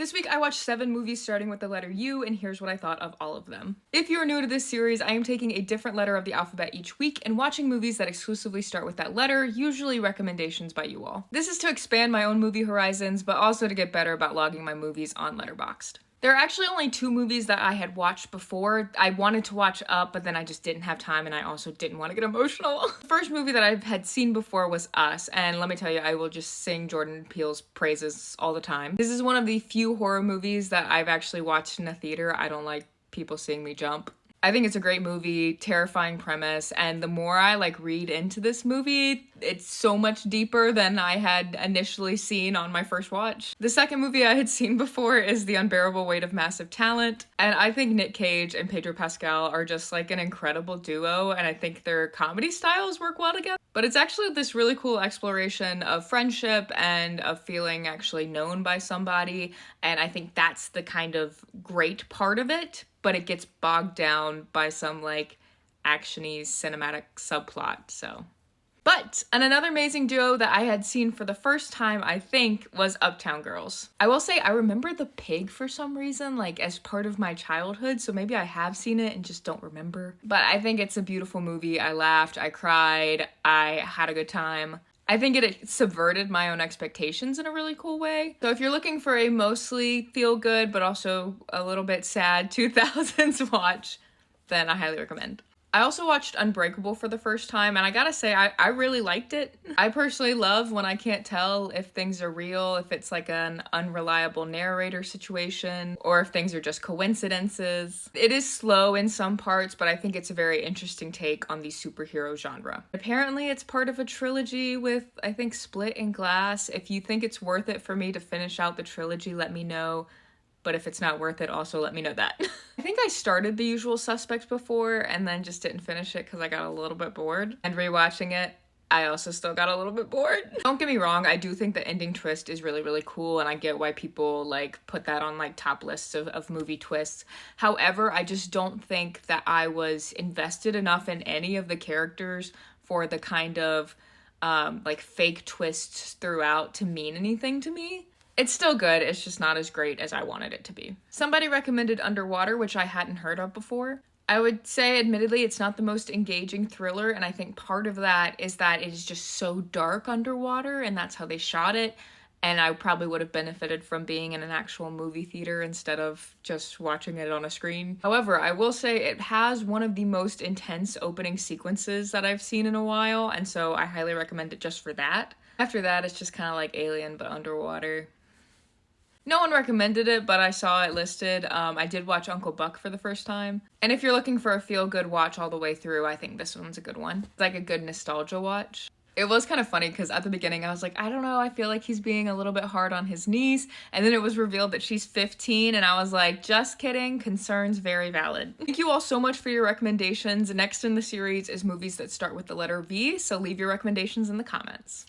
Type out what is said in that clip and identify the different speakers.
Speaker 1: This week I watched 7 movies starting with the letter U, and here's what I thought of all of them. If you are new to this series, I am taking a different letter of the alphabet each week and watching movies that exclusively start with that letter, usually recommendations by you all. This is to expand my own movie horizons, but also to get better about logging my movies on Letterboxd. There are actually only 2 movies that I had watched before. I wanted to watch Up, but then I just didn't have time and I also didn't want to get emotional. The first movie that I had seen before was Us, and let me tell you, I will just sing Jordan Peele's praises all the time. This is one of the few horror movies that I've actually watched in a theater. I don't like people seeing me jump. I think it's a great movie, terrifying premise, and the more I read into this movie, it's so much deeper than I had initially seen on my first watch. The second movie I had seen before is The Unbearable Weight of Massive Talent, and I think Nick Cage and Pedro Pascal are just an incredible duo, and I think their comedy styles work well together. But it's actually this really cool exploration of friendship and of feeling actually known by somebody, and I think that's the kind of great part of it. But it gets bogged down by some action-y cinematic subplot, so. But another amazing duo that I had seen for the first time, I think, was Uptown Girls. I will say I remember the pig for some reason, as part of my childhood, so maybe I have seen it and just don't remember. But I think it's a beautiful movie. I laughed, I cried, I had a good time. I think it subverted my own expectations in a really cool way. So if you're looking for a mostly feel-good but also a little bit sad 2000s watch, then I highly recommend. I also watched Unbreakable for the first time, and I gotta say, I really liked it. I personally love when I can't tell if things are real, if it's an unreliable narrator situation, or if things are just coincidences. It is slow in some parts, but I think it's a very interesting take on the superhero genre. Apparently, it's part of a trilogy with, I think, Split and Glass. If you think it's worth it for me to finish out the trilogy, let me know. But if it's not worth it, also let me know that. I think I started The Usual Suspects before and then just didn't finish it because I got a little bit bored. And rewatching it, I also still got a little bit bored. Don't get me wrong, I do think the ending twist is really, really cool, and I get why people put that on top lists of movie twists. However, I just don't think that I was invested enough in any of the characters for the kind of fake twists throughout to mean anything to me. It's still good, it's just not as great as I wanted it to be. Somebody recommended Underwater, which I hadn't heard of before. I would say, admittedly, it's not the most engaging thriller, and I think part of that is that it is just so dark underwater, and that's how they shot it, and I probably would have benefited from being in an actual movie theater instead of just watching it on a screen. However, I will say it has one of the most intense opening sequences that I've seen in a while, and so I highly recommend it just for that. After that, it's just kind of like Alien, but underwater. No one recommended it, but I saw it listed. I did watch Uncle Buck for the first time. And if you're looking for a feel-good watch all the way through, I think this one's a good one. It's a good nostalgia watch. It was kind of funny because at the beginning I was I don't know, I feel like he's being a little bit hard on his niece. And then it was revealed that she's 15 and I was just kidding, concerns very valid. Thank you all so much for your recommendations. Next in the series is movies that start with the letter V, so leave your recommendations in the comments.